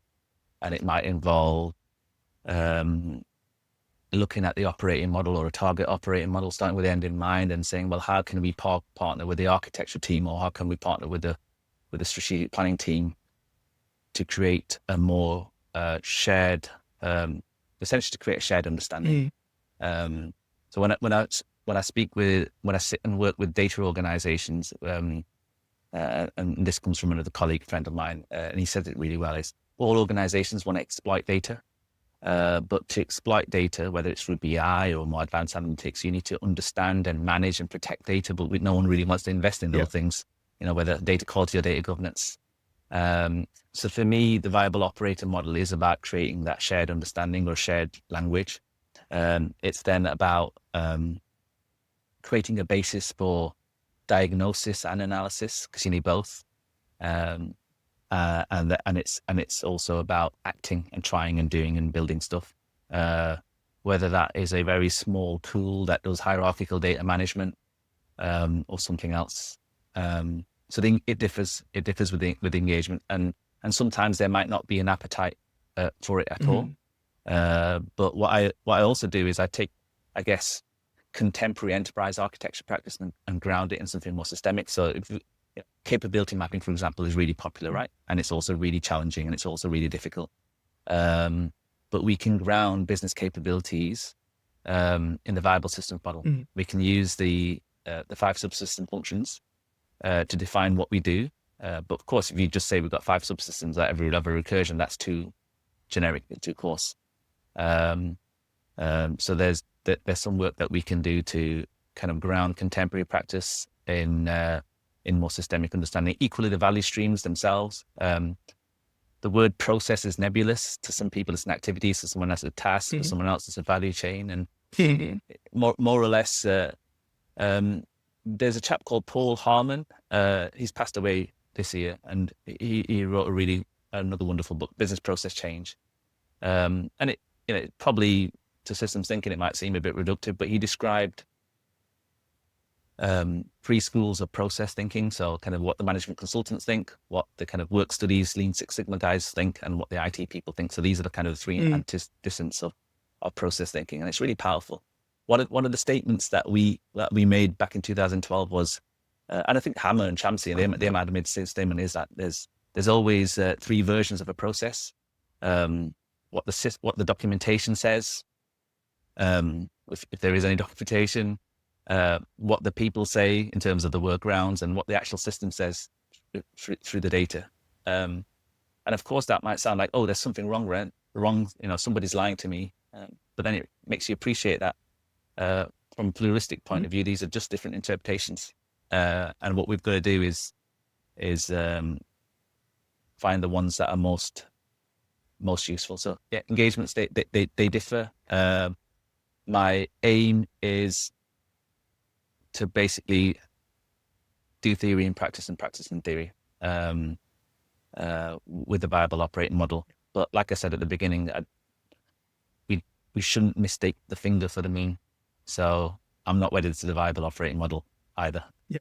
And it might involve looking at the operating model or a target operating model, starting with the end in mind, and saying, well, how can we partner with the architecture team, or how can we partner with the strategic planning team to create a more shared, essentially to create a shared understanding. So when I sit and work with data organizations, and this comes from another colleague, friend of mine, and he said it really well, is all organizations want to exploit data. But to exploit data, whether it's through BI or more advanced analytics, you need to understand and manage and protect data, but no one really wants to invest in those things, whether data quality or data governance. So for me, the viable operator model is about creating that shared understanding or shared language. It's then about creating a basis for diagnosis and analysis, because you need both. And it's also about acting and trying and doing and building stuff. Whether that is a very small tool that does hierarchical data management, or something else. So it differs with the engagement, and sometimes there might not be an appetite for it at all. But what I also do is I take, I guess, contemporary enterprise architecture practice and ground it in something more systemic. So capability mapping, for example, is really popular, right? And it's also really challenging, and it's also really difficult. But we can ground business capabilities in the viable systems model. We can use the 5 subsystem functions to define what we do. But of course, if you just say we've got 5 subsystems at every level of recursion, that's too generic, too coarse. So there's some work that we can do to kind of ground contemporary practice in more systemic understanding. Equally, the value streams themselves. The word process is nebulous. To some people, it's an activity. To someone else, it's a task. To someone else, it's a value chain. And more or less, there's a chap called Paul Harmon. He's passed away this year, and he wrote another wonderful book, Business Process Change. And it probably, to systems thinking, it might seem a bit reductive, but he described 3 schools of process thinking. So kind of what the management consultants think, what the kind of work studies, Lean Six Sigma guys think, and what the IT people think. So these are the kind of 3 antecedents of process thinking. And it's really powerful. One of the statements that we made back in 2012 was, and I think Hammer and Chamsey, they might have made the same statement, is that there's there's always three versions of a process. What the documentation says, if there is any documentation, what the people say in terms of the workarounds, and what the actual system says through the data. And of course, that might sound like, oh, there's something wrong, somebody's lying to me. But then it makes you appreciate that from a pluralistic point of view, these are just different interpretations. And what we've got to do is find the ones that are most useful. So yeah, engagements, they differ. My aim is to basically do theory in practice and practice in theory with the viable operating model. But like I said at the beginning, we shouldn't mistake the finger for the moon. So I'm not wedded to the viable operating model either. Yeah.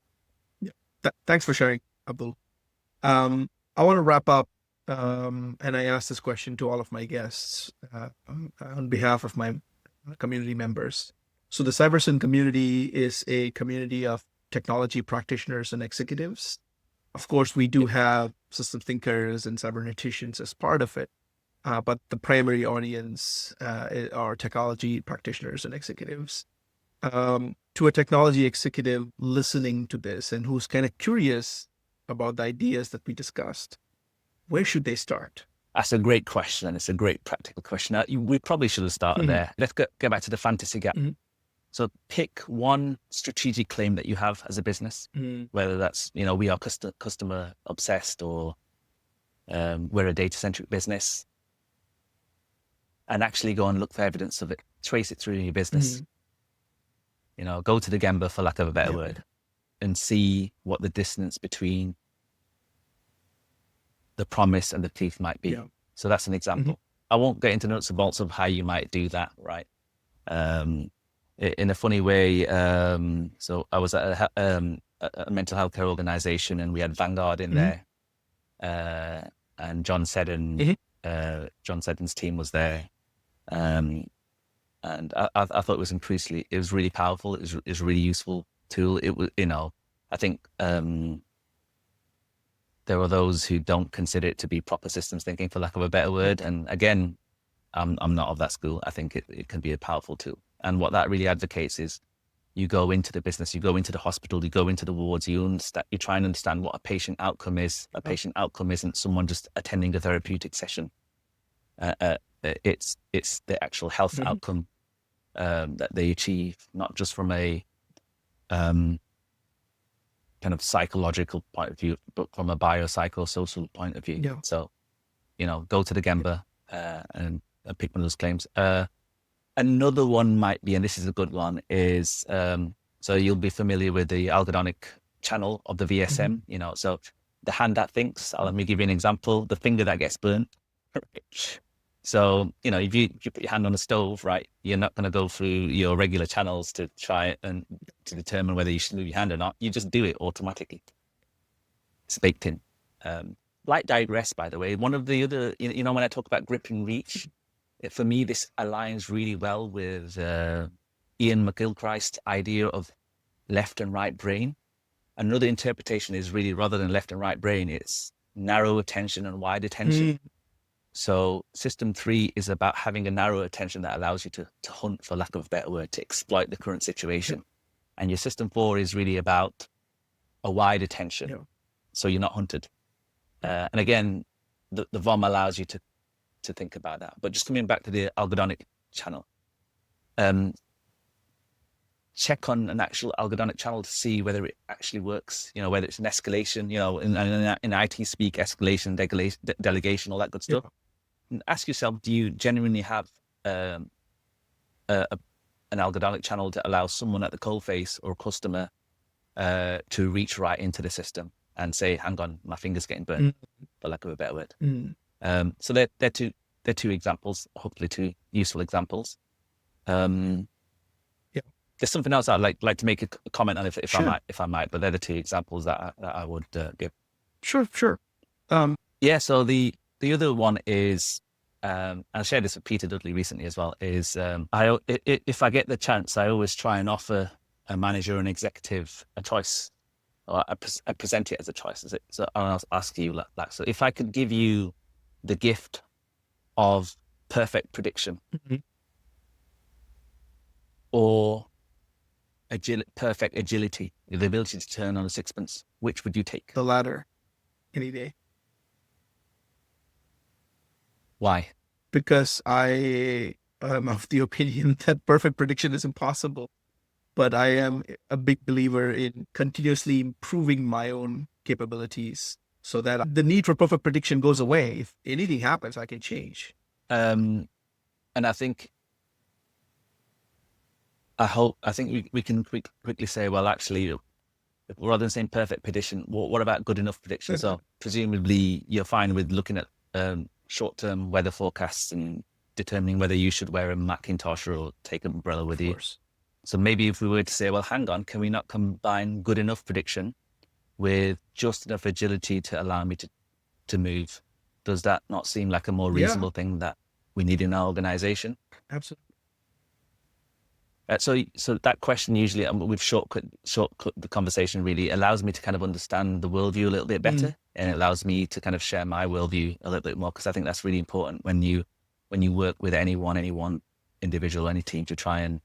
Thanks for sharing, Abdul. I want to wrap up, and I ask this question to all of my guests on behalf of my community members. So the CyberSyn community is a community of technology practitioners and executives. Of course, we do have system thinkers and cyberneticians as part of it, but the primary audience are technology practitioners and executives. To a technology executive listening to this and who's kind of curious about the ideas that we discussed, where should they start? That's a great question, and it's a great practical question. We probably should have started there. Let's go back to the fantasy gap. So pick one strategic claim that you have as a business, whether that's, we are customer obsessed, or we're a data-centric business, and actually go and look for evidence of it. Trace it through your business. Go to the Gemba, for lack of a better word, and see what the distance between the promise and the teeth might be. So that's an example. I won't get into nuts and bolts of how you might do that, right? In a funny way, so I was at a mental health care organization, and we had Vanguard in there, and John Seddon's team was there, and I thought it was really powerful. It was a really useful tool. It was, I think there are those who don't consider it to be proper systems thinking, for lack of a better word. And again, I'm not of that school. I think it can be a powerful tool. And what that really advocates is you go into the business, you go into the hospital, you go into the wards, you try and understand what a patient outcome is. A patient outcome isn't someone just attending a therapeutic session. It's the actual health outcome that they achieve, not just from a kind of psychological point of view, but from a biopsychosocial point of view. So, go to the Gemba and pick one of those claims. Another one might be, and this is a good one, is so you'll be familiar with the algorithmic channel of the VSM. So the hand that thinks. Let me give you an example: the finger that gets burnt. So if you put your hand on the stove, right, you're not going to go through your regular channels to try and to determine whether you should move your hand or not. You just do it automatically. It's baked in. Light digress, by the way. One of the other, when I talk about grip and reach, for me, this aligns really well with Ian McGilchrist's idea of left and right brain. Another interpretation is really, rather than left and right brain, it's narrow attention and wide attention. So system 3 is about having a narrow attention that allows you to hunt, for lack of a better word, to exploit the current situation. And your system 4 is really about a wide attention. So you're not hunted. And again, the VOM allows you to think about that. But just coming back to the algorithmic channel, check on an actual algorithmic channel to see whether it actually works, whether it's an escalation, in IT speak, escalation, delegation, all that good stuff. And ask yourself, do you genuinely have an algorithmic channel to allow someone at the coalface or a customer to reach right into the system and say, hang on, my finger's getting burnt, for lack of a better word. So they're two examples, hopefully two useful examples. There's something else I'd like to make a comment on if I might, but they're the two examples that I would give. Sure. So the other one is, and I shared this with Peter Dudley recently as well, is if I get the chance, I always try and offer a manager and executive a choice or I present it as a choice. So I'll ask you, like, so if I could give you the gift of perfect prediction or perfect agility, the ability to turn on a sixpence, which would you take? The latter, any day. Why? Because I am of the opinion that perfect prediction is impossible. But I am a big believer in continuously improving my own capabilities so that the need for perfect prediction goes away. If anything happens, I can change. And I think we can quickly say, well, actually, rather than saying perfect prediction, what about good enough prediction? So presumably you're fine with looking at short-term weather forecasts and determining whether you should wear a Macintosh or take an umbrella with you. So maybe if we were to say, well, hang on, can we not combine good enough prediction with just enough agility to allow me to move? Does that not seem like a more reasonable thing that we need in our organization? Absolutely. So that question usually, we've shortcut the conversation, really allows me to kind of understand the worldview a little bit better, and it allows me to kind of share my worldview a little bit more, because I think that's really important when you work with any one individual, any team, to try and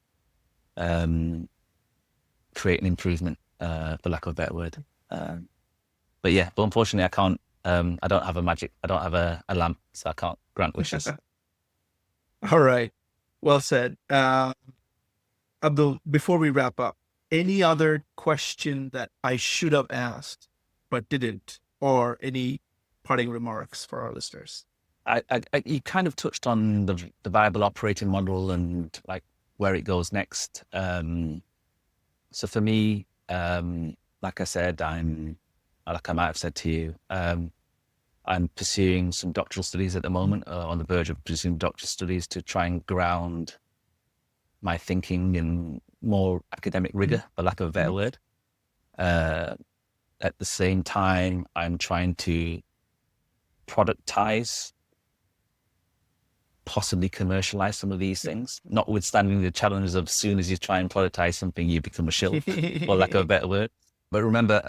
create an improvement, for lack of a better word. But unfortunately I can't, I don't have a lamp, so I can't grant wishes. All right. Well said. Abdul, before we wrap up, any other question that I should have asked but didn't, or any parting remarks for our listeners? You kind of touched on the viable operating model and like where it goes next. So for me, like I said, like I might have said to you, I'm pursuing some doctoral studies at the moment, on the verge of pursuing doctoral studies to try and ground my thinking in more academic rigor, for lack of a better word. At the same time, I'm trying to productize, possibly commercialize some of these things, notwithstanding the challenges of as soon as you try and productize something, you become a shill, for lack of a better word. But remember,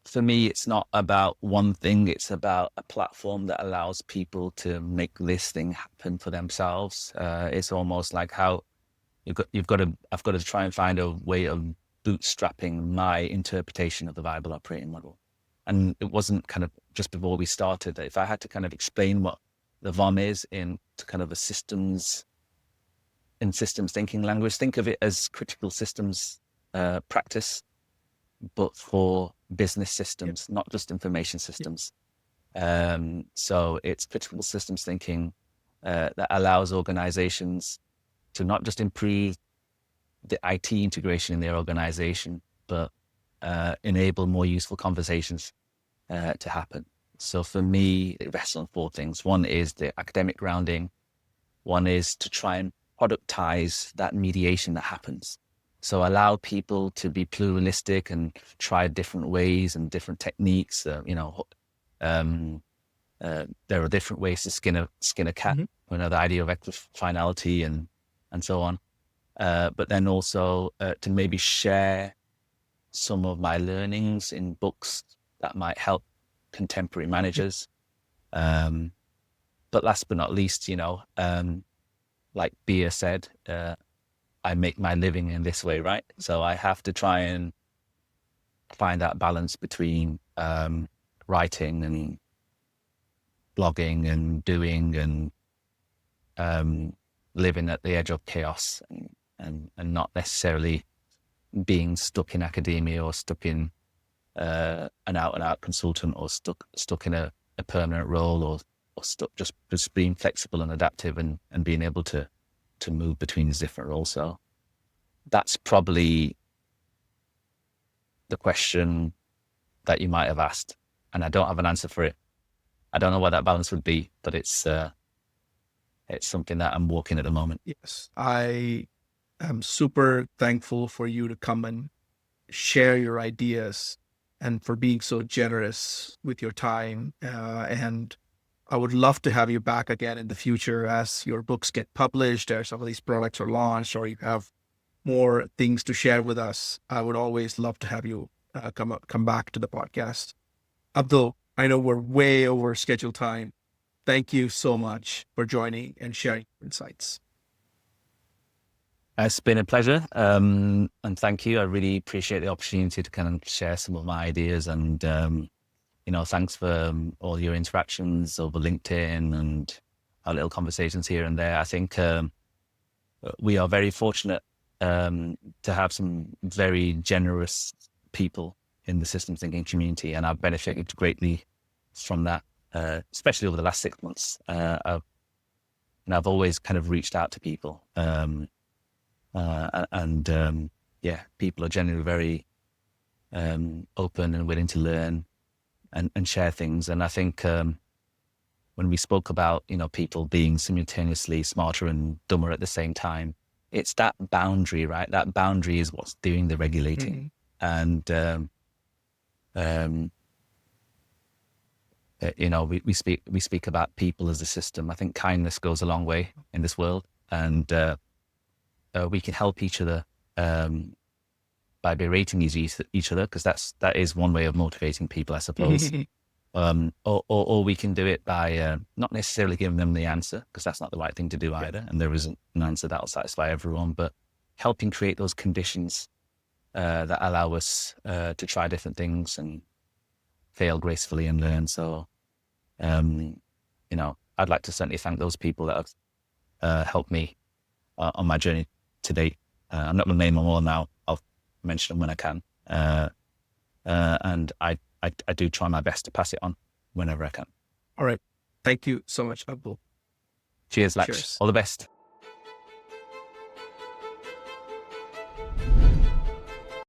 for me, it's not about one thing. It's about a platform that allows people to make this thing happen for themselves. It's almost like how I've got to try and find a way of bootstrapping my interpretation of the viable operating model. And it wasn't kind of just before we started, if I had to kind of explain what the VOM is in kind of systems thinking language, think of it as critical systems practice, but for business systems, not just information systems. So it's critical systems thinking that allows organizations to not just improve the IT integration in their organization, but enable more useful conversations to happen. So for me, it rests on four things. One is the academic grounding. One is to try and productize that mediation that happens. So allow people to be pluralistic and try different ways and different techniques. There are different ways to skin a cat. The idea of finality and so on. But then also to maybe share some of my learnings in books that might help contemporary managers. But last but not least, like Bia said, I make my living in this way, right? So I have to try and find that balance between writing and blogging and doing and living at the edge of chaos and not necessarily being stuck in academia or stuck in an out-and-out consultant or stuck in a permanent role or stuck just being flexible and adaptive and being able to move between these different roles. So that's probably the question that you might have asked, and I don't have an answer for it. I don't know what that balance would be, but it's something that I'm walking at the moment. Yes, I am super thankful for you to come and share your ideas and for being so generous with your time. And I would love to have you back again in the future as your books get published or some of these products are launched or you have more things to share with us, I would always love to have you come back to the podcast. Abdul, I know we're way over schedule time. Thank you so much for joining and sharing your insights. It's been a pleasure, and thank you. I really appreciate the opportunity to kind of share some of my ideas, and thanks for all your interactions over LinkedIn and our little conversations here and there. I think we are very fortunate to have some very generous people in the systems thinking community, and I've benefited greatly from that, especially over the last 6 months. I've always kind of reached out to people. People are generally very open and willing to learn and share things. And I think when we spoke about, people being simultaneously smarter and dumber at the same time, it's that boundary, right? That boundary is what's doing the regulating. And we speak about people as a system. I think kindness goes a long way in this world, and we can help each other by berating each other, because that is one way of motivating people, I suppose. Or we can do it by not necessarily giving them the answer, because that's not the right thing to do either, and there isn't an answer that will satisfy everyone, but helping create those conditions that allow us to try different things and fail gracefully and learn. So, I'd like to certainly thank those people that have helped me on my journey to date. I'm not going to name them all now. I'll mention them when I can. And I do try my best to pass it on whenever I can. All right. Thank you so much, Abdul. Cheers, Laksh. Cheers. All the best.